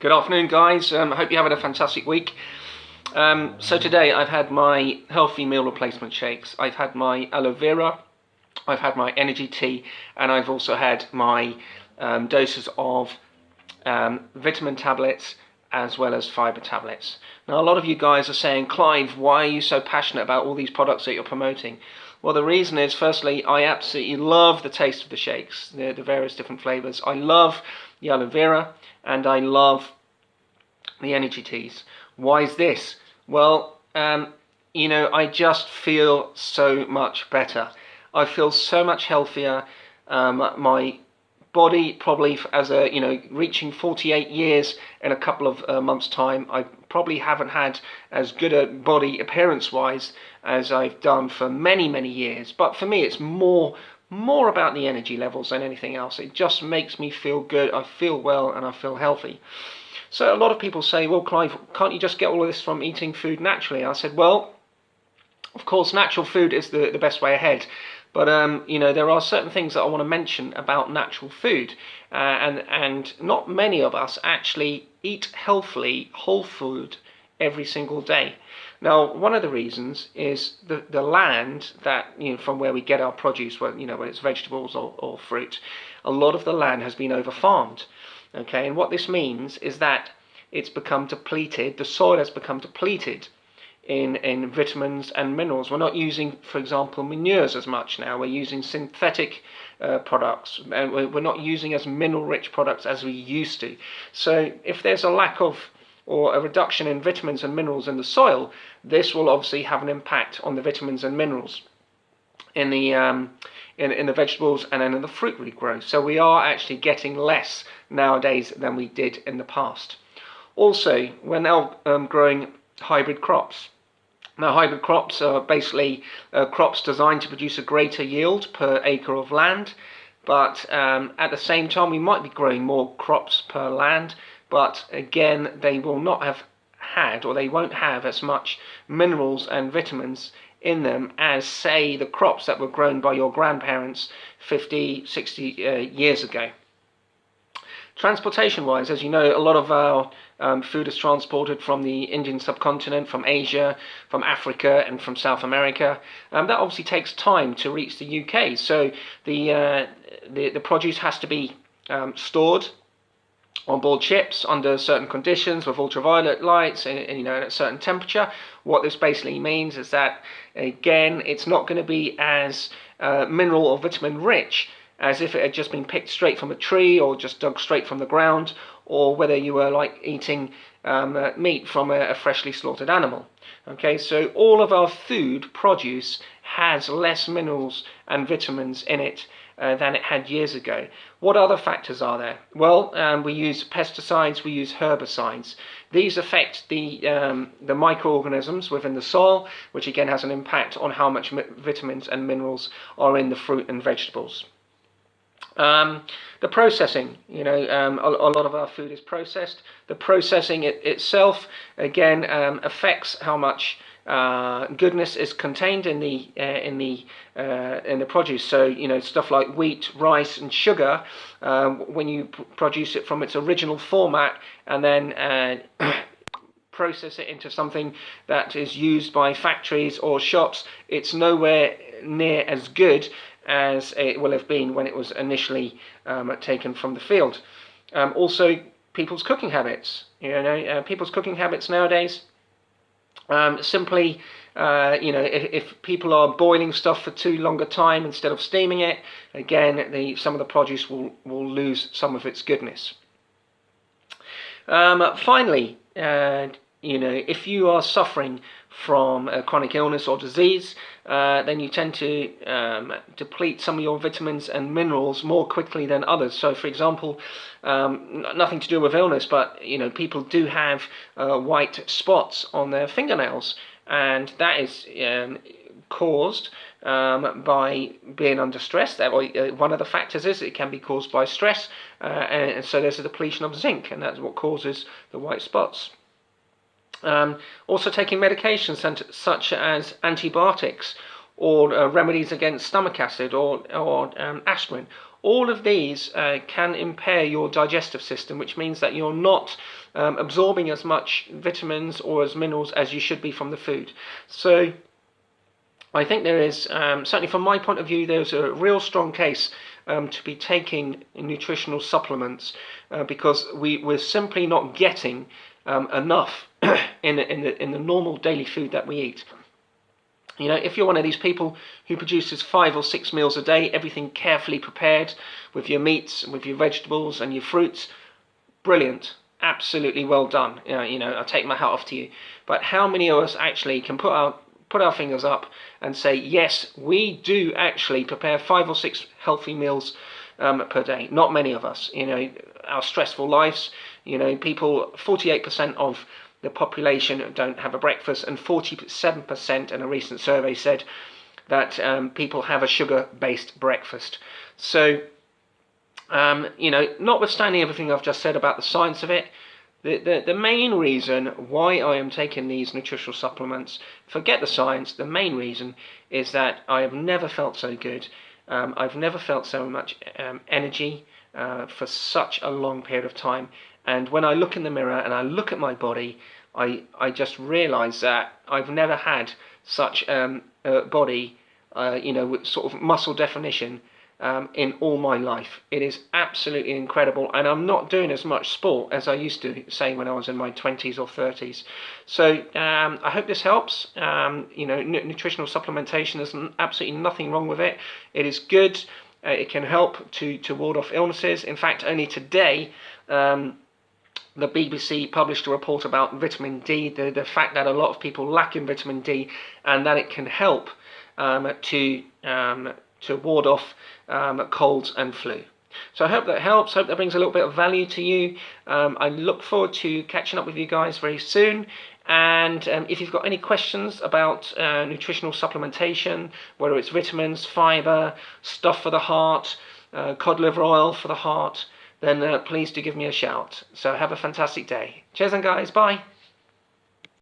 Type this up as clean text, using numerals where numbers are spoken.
Good afternoon, guys. I hope you're having a fantastic week. So today I've had my healthy meal replacement shakes. I've had my aloe vera, I've had my energy tea, and I've also had my doses of vitamin tablets as well as fibre tablets. Now, a lot of you guys are saying, Clive, why are you so passionate about all these products that you're promoting? Well, the reason is, firstly, I absolutely love the taste of the shakes, the various different flavours. I love the aloe vera and I love the energy teas. Why is this? Well, I just feel so much better. I feel so much healthier. My body probably, reaching 48 years in a couple of months' time, I probably haven't had as good a body appearance-wise as I've done for many, many years. But for me, it's more about the energy levels than anything else. It just makes me feel good. I feel well and I feel healthy. So a lot of people say, well, Clive, can't you just get all of this from eating food naturally? I said, well, of course, natural food is the best way ahead. But, there are certain things that I want to mention about natural food. And not many of us actually eat healthily, whole food, every single day. Now, one of the reasons is the land that, from where we get our produce, whether it's vegetables or fruit, a lot of the land has been over-farmed. Okay, and what this means is that it's become depleted, the soil has become depleted in vitamins and minerals. We're not using, for example, manures as much now. We're using synthetic products, and we're not using as mineral-rich products as we used to. So if there's a lack of or a reduction in vitamins and minerals in the soil, this will obviously have an impact on the vitamins and minerals in the vegetables and then in the fruit we grow. So we are actually getting less nowadays than we did in the past. Also, we're now growing hybrid crops. Now, hybrid crops are basically crops designed to produce a greater yield per acre of land, but at the same time we might be growing more crops per land, but again they will not have had, or they won't have as much minerals and vitamins in them as, say, the crops that were grown by your grandparents 50, 60 years ago. Transportation-wise, as you know, a lot of our food is transported from the Indian subcontinent, from Asia, from Africa, and from South America. That obviously takes time to reach the UK. So the produce has to be stored on board ships under certain conditions with ultraviolet lights and at a certain temperature. What this basically means is that, again, it's not going to be as mineral or vitamin rich as if it had just been picked straight from a tree or just dug straight from the ground, or whether you were like eating meat from a freshly slaughtered animal. Okay, so all of our food produce has less minerals and vitamins in it than it had years ago. What other factors are there? Well, we use pesticides, we use herbicides. These affect the microorganisms within the soil, which again has an impact on how much vitamins and minerals are in the fruit and vegetables. The processing, a lot of our food is processed. The processing itself, again, affects how much goodness is contained in the produce. So stuff like wheat, rice, and sugar. When you produce it from its original format and then process it into something that is used by factories or shops, it's nowhere near as good as it will have been when it was initially taken from the field. Also, people's cooking habits. People's cooking habits nowadays. Simply, if people are boiling stuff for too long a time instead of steaming it, again, some of the produce will lose some of its goodness. Finally, if you are suffering from a chronic illness or disease, then you tend to deplete some of your vitamins and minerals more quickly than others. So, for example, nothing to do with illness, but people do have white spots on their fingernails, and that is caused by being under stress. One of the factors is it can be caused by stress, and so there's a depletion of zinc, and that's what causes the white spots. Also taking medications such as antibiotics or remedies against stomach acid or aspirin. all of these can impair your digestive system, which means that you're not absorbing as much vitamins or as minerals as you should be from the food. So I think there is, certainly from my point of view, there's a real strong case to be taking nutritional supplements because we're simply not getting enough in the normal daily food that we eat. You know, if you're one of these people who produces 5 or 6 meals a day, everything carefully prepared with your meats and with your vegetables and your fruits, brilliant, absolutely well done. You know, I take my hat off to you. But how many of us actually can put our fingers up and say, yes, we do actually prepare 5 or 6 healthy meals per day? Not many of us. You know, our stressful lives, you know, people, 48% of the population don't have a breakfast, and 47% in a recent survey said that people have a sugar-based breakfast. So, you know, notwithstanding everything I've just said about the science of it, the main reason why I am taking these nutritional supplements, forget the science, the main reason is that I have never felt so good. I've never felt so much energy for such a long period of time. And when I look in the mirror and I look at my body, I just realise that I've never had such a body, you know, with sort of muscle definition in all my life. It is absolutely incredible, and I'm not doing as much sport as I used to, say, when I was in my 20s or 30s. So I hope this helps. You know, nutritional supplementation, there's absolutely nothing wrong with it. It is good. It can help to ward off illnesses. In fact, only today, the BBC published a report about vitamin D, the fact that a lot of people lack in vitamin D, and that it can help to ward off colds and flu. So I hope that helps. Hope that brings a little bit of value to you. I look forward to catching up with you guys very soon. And if you've got any questions about nutritional supplementation, whether it's vitamins, fibre, stuff for the heart, cod liver oil for the heart, then please do give me a shout. So have a fantastic day. Cheers then, guys. Bye.